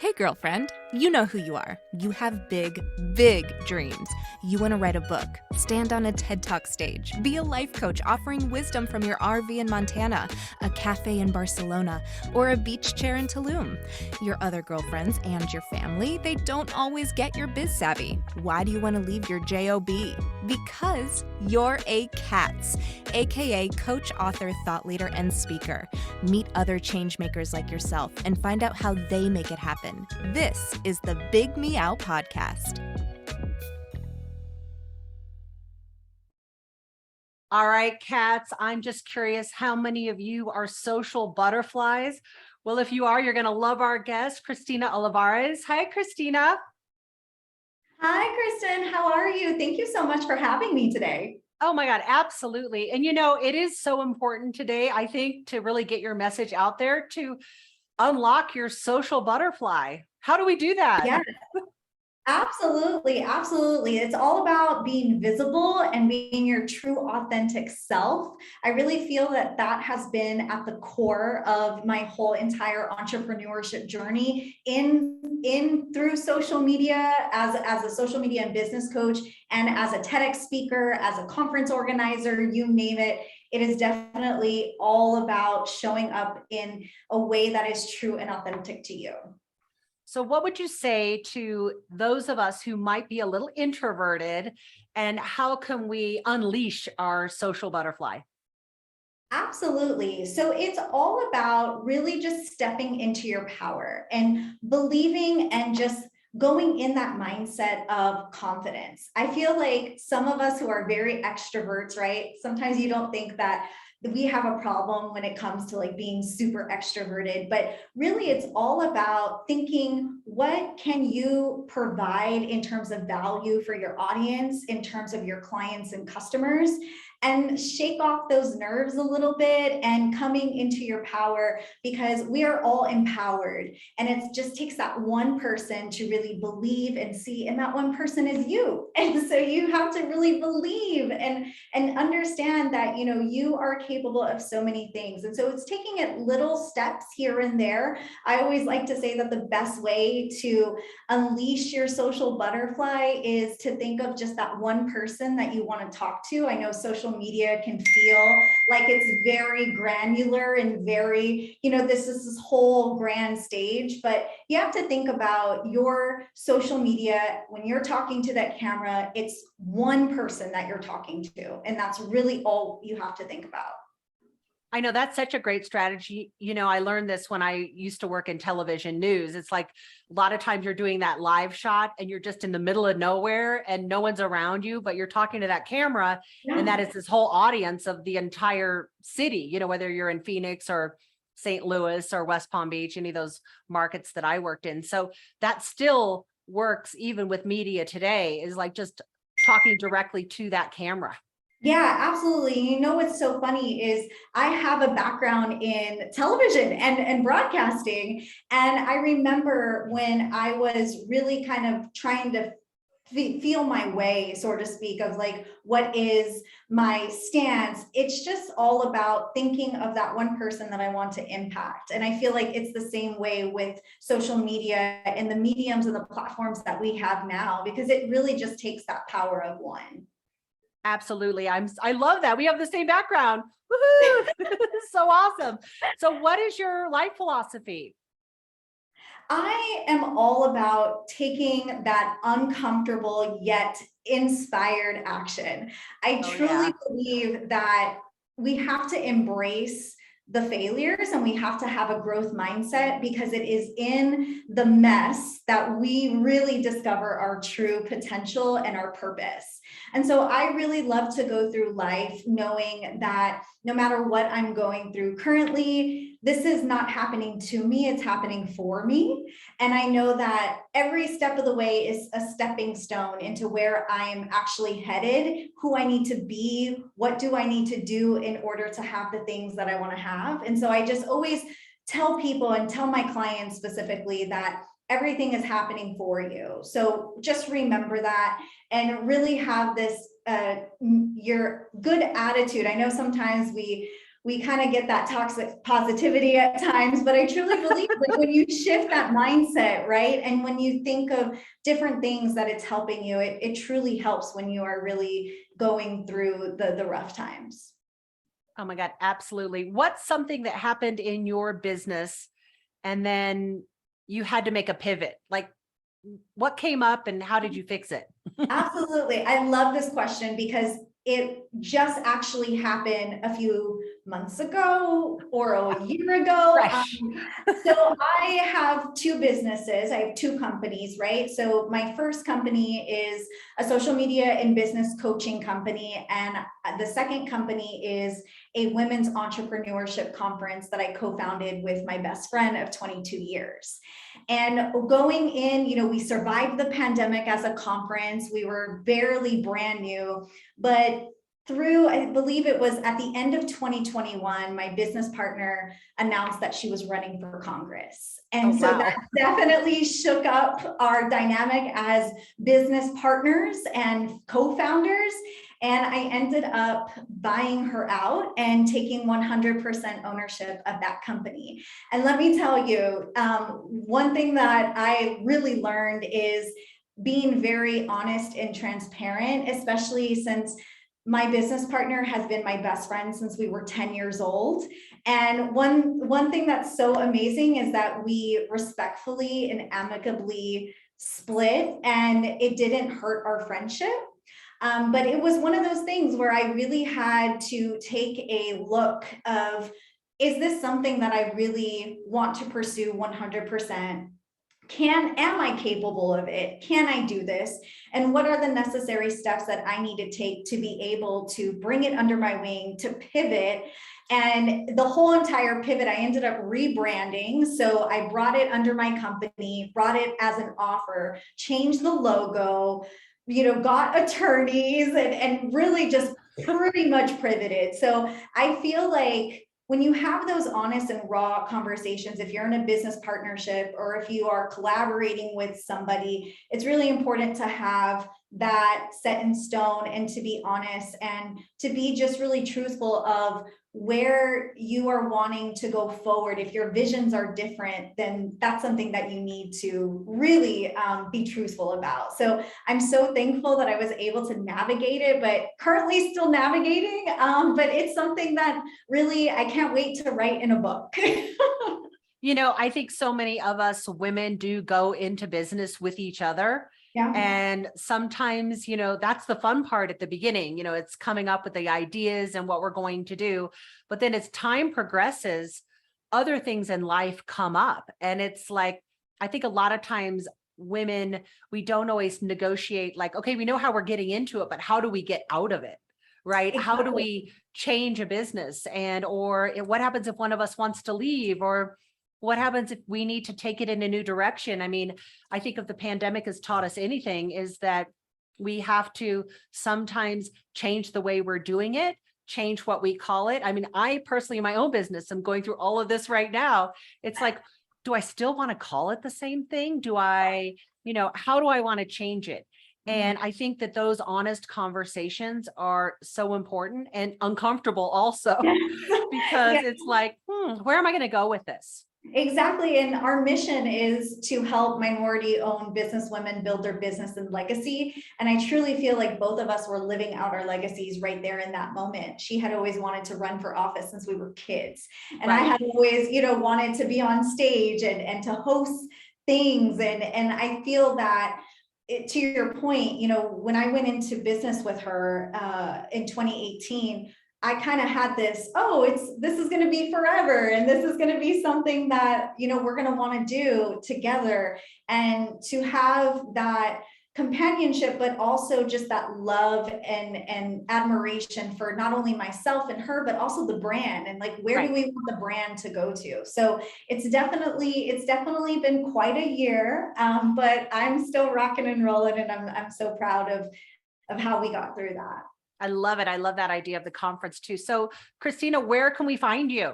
Hey, girlfriend, you know who you are. You have big, big dreams. You want to write a book, stand on a TED Talk stage, be a life coach offering wisdom from your RV in Montana, a cafe in Barcelona, or a beach chair in Tulum. Your other girlfriends and your family, they don't always get your biz savvy. Why do you want to leave your JOB? Because you're a C.A.T.S, aka coach, author, thought leader, and speaker. Meet other change makers like yourself and find out how they make it happen. This is the Big Meow podcast. All right, cats, I'm just curious how many of you are social butterflies? Well, if you are, you're going to love our guest, Christina Olivarez. Hi, Christina. Hi, Kristen. How are you? Thank you so much for having me today. Oh my God, absolutely. And you know, it is so important today, I think, to really get your message out there to unlock your social butterfly. How do we do that? Yeah, absolutely. Absolutely. It's all about being visible and being your true, authentic self. I really feel that that has been at the core of my whole entire entrepreneurship journey in through social media as a social media and business coach and as a TEDx speaker, as a conference organizer, you name it. It is definitely all about showing up in a way that is true and authentic to you. So what would you say to those of us who might be a little introverted, and how can we unleash our social butterfly? Absolutely. So it's all about really just stepping into your power and believing and just going in that mindset of confidence. I feel like some of us who are very extroverts, right? Sometimes you don't think that we have a problem when it comes to like being super extroverted, but really it's all about thinking, what can you provide in terms of value for your audience, in terms of your clients and customers, and shake off those nerves a little bit and coming into your power, because we are all empowered. And it just takes that one person to really believe and see, and that one person is you. And so you have to really believe and understand that, you know, you are capable of so many things. And so it's taking it little steps here and there. I always like to say that the best way to unleash your social butterfly is to think of just that one person that you want to talk to. I know social media can feel like it's very granular and very, you know, this is this whole grand stage, but you have to think about your social media. When you're talking to that camera, it's one person that you're talking to, and that's really all you have to think about. I know that's such a great strategy. You know, I learned this when I used to work in television news. It's like a lot of times you're doing that live shot and you're just in the middle of nowhere and no one's around you, but you're talking to that camera, and that is this whole audience of the entire city, you know, whether you're in Phoenix or St. Louis or West Palm Beach, any of those markets that I worked in. So that still works even with media today, is like just talking directly to that camera. Yeah, absolutely. You know, what's so funny is I have a background in television and broadcasting. And I remember when I was really kind of trying to feel my way, so to speak, of like, what is my stance? It's just all about thinking of that one person that I want to impact. And I feel like it's the same way with social media and the mediums and the platforms that we have now, because it really just takes that power of one. Absolutely. I love that. We have the same background. Woohoo! So awesome. So what is your life philosophy? I am all about taking that uncomfortable yet inspired action. I Oh truly yeah. believe that we have to embrace the failures and we have to have a growth mindset, because it is in the mess that we really discover our true potential and our purpose. And so I really love to go through life knowing that no matter what I'm going through currently, this is not happening to me, it's happening for me. And I know that every step of the way is a stepping stone into where I'm actually headed, who I need to be, what do I need to do in order to have the things that I want to have. And so I just always tell people and tell my clients specifically that everything is happening for you. So just remember that and really have this your good attitude. I know sometimes we kind of get that toxic positivity at times, but I truly believe that when you shift that mindset, right? And when you think of different things that it's helping you, it truly helps when you are really going through the rough times. Oh my God, absolutely. What's something that happened in your business and then you had to make a pivot? Like what came up and how did you fix it? Absolutely. I love this question because it just actually happened a few months ago or a year ago. Fresh. So I have two businesses. I have two companies, right? So my first company is a social media and business coaching company. And the second company is a women's entrepreneurship conference that I co-founded with my best friend of 22 years. And going in, we survived the pandemic as a conference. We were barely brand new, but through, I believe it was at the end of 2021, my business partner announced that she was running for Congress. And so that definitely shook up our dynamic as business partners and co-founders. And I ended up buying her out and taking 100% ownership of that company. And let me tell you, one thing that I really learned is being very honest and transparent, especially since my business partner has been my best friend since we were 10 years old. And one thing that's so amazing is that we respectfully and amicably split, and it didn't hurt our friendship. But it was one of those things where I really had to take a look of, is this something that I really want to pursue 100%? Am I capable of it? Can I do this? And what are the necessary steps that I need to take to be able to bring it under my wing, to pivot? And the whole entire pivot, I ended up rebranding. So I brought it under my company, brought it as an offer, changed the logo, got attorneys and really just pretty much pivoted. So I feel like when you have those honest and raw conversations, if you're in a business partnership or if you are collaborating with somebody, it's really important to have that set in stone and to be honest and to be just really truthful of where you are wanting to go forward. If your visions are different, then that's something that you need to really be truthful about. So I'm so thankful that I was able to navigate it, but currently still navigating. But it's something that really, I can't wait to write in a book. I think so many of us women do go into business with each other. Yeah. And sometimes, that's the fun part at the beginning, it's coming up with the ideas and what we're going to do. But then as time progresses, other things in life come up. And it's like, I think a lot of times women, we don't always negotiate like, okay, we know how we're getting into it, but how do we get out of it? Right? Exactly. How do we change a business? Or what happens if one of us wants to leave? Or what happens if we need to take it in a new direction? I mean, I think if the pandemic has taught us anything is that we have to sometimes change the way we're doing it, change what we call it. I mean, I personally, in my own business, I'm going through all of this right now. It's like, do I still want to call it the same thing? Do I, how do I want to change it? And I think that those honest conversations are so important and uncomfortable also, because it's like, where am I going to go with this? Exactly. And our mission is to help minority-owned businesswomen build their business and legacy. And I truly feel like both of us were living out our legacies right there in that moment. She had always wanted to run for office since we were kids. And right. I had always, wanted to be on stage and to host things. And I feel that to your point, when I went into business with her in 2018, I kind of had this, this is going to be forever. And this is going to be something that, we're going to want to do together, and to have that companionship, but also just that love and admiration for not only myself and her, but also the brand, and like, where do we want the brand to go to? So it's definitely been quite a year, but I'm still rocking and rolling, and I'm so proud of how we got through that. I love it. I love that idea of the conference too. So Christina, where can we find you?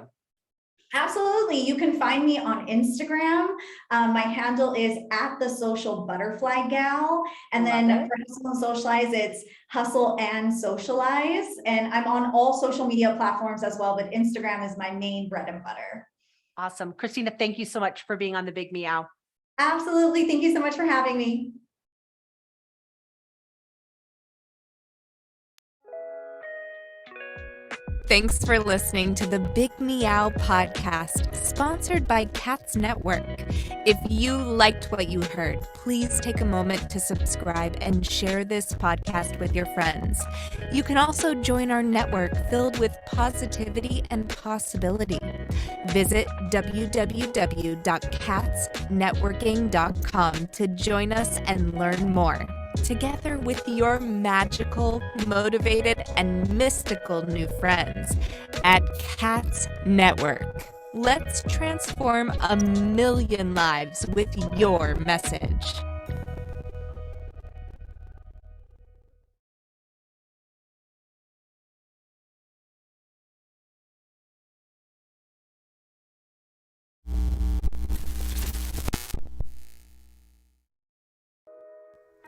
Absolutely. You can find me on Instagram. My handle is at the social butterfly gal. And Love then it. for Hustle and Socialize, it's Hustle and Socialize. And I'm on all social media platforms as well, but Instagram is my main bread and butter. Awesome. Christina, thank you so much for being on the Big Meow. Absolutely. Thank you so much for having me. Thanks for listening to the Big Meow podcast, sponsored by C.A.T.S Network. If you liked what you heard, please take a moment to subscribe and share this podcast with your friends. You can also join our network filled with positivity and possibility. Visit www.catsnetworking.com to join us and learn more. Together with your magical, motivated, and mystical new friends at C.A.T.S Network. Let's transform 1,000,000 lives with your message.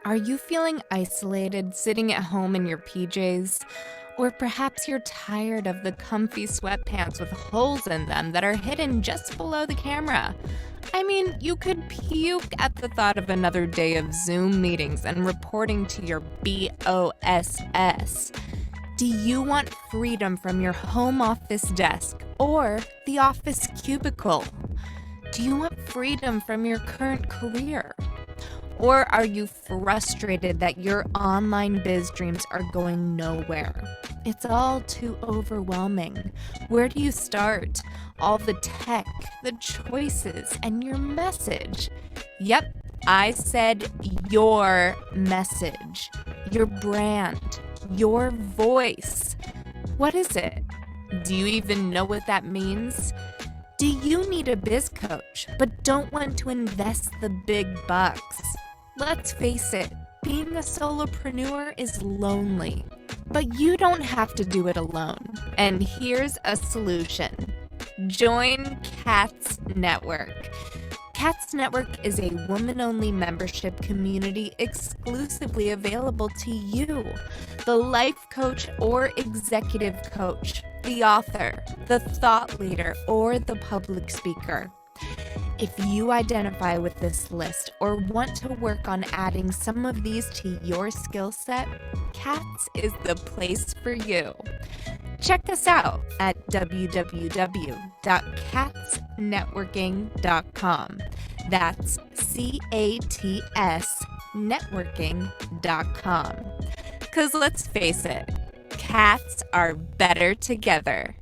Are you feeling isolated sitting at home in your PJs? Or perhaps you're tired of the comfy sweatpants with holes in them that are hidden just below the camera? I mean, you could puke at the thought of another day of Zoom meetings and reporting to your BOSS. Do you want freedom from your home office desk or the office cubicle? Do you want freedom from your current career? Or are you frustrated that your online biz dreams are going nowhere? It's all too overwhelming. Where do you start? All the tech, the choices, and your message. Yep, I said your message, your brand, your voice. What is it? Do you even know what that means? Do you need a biz coach, but don't want to invest the big bucks? Let's face it, being a solopreneur is lonely, but you don't have to do it alone. And here's a solution. Join C.A.T.S Network. C.A.T.S Network is a woman-only membership community exclusively available to you, the life coach or executive coach, the author, the thought leader, or the public speaker. If you identify with this list or want to work on adding some of these to your skill set, C.A.T.S is the place for you. Check us out at www.catsnetworking.com. That's C.A.T.S networking.com. Because let's face it, cats are better together.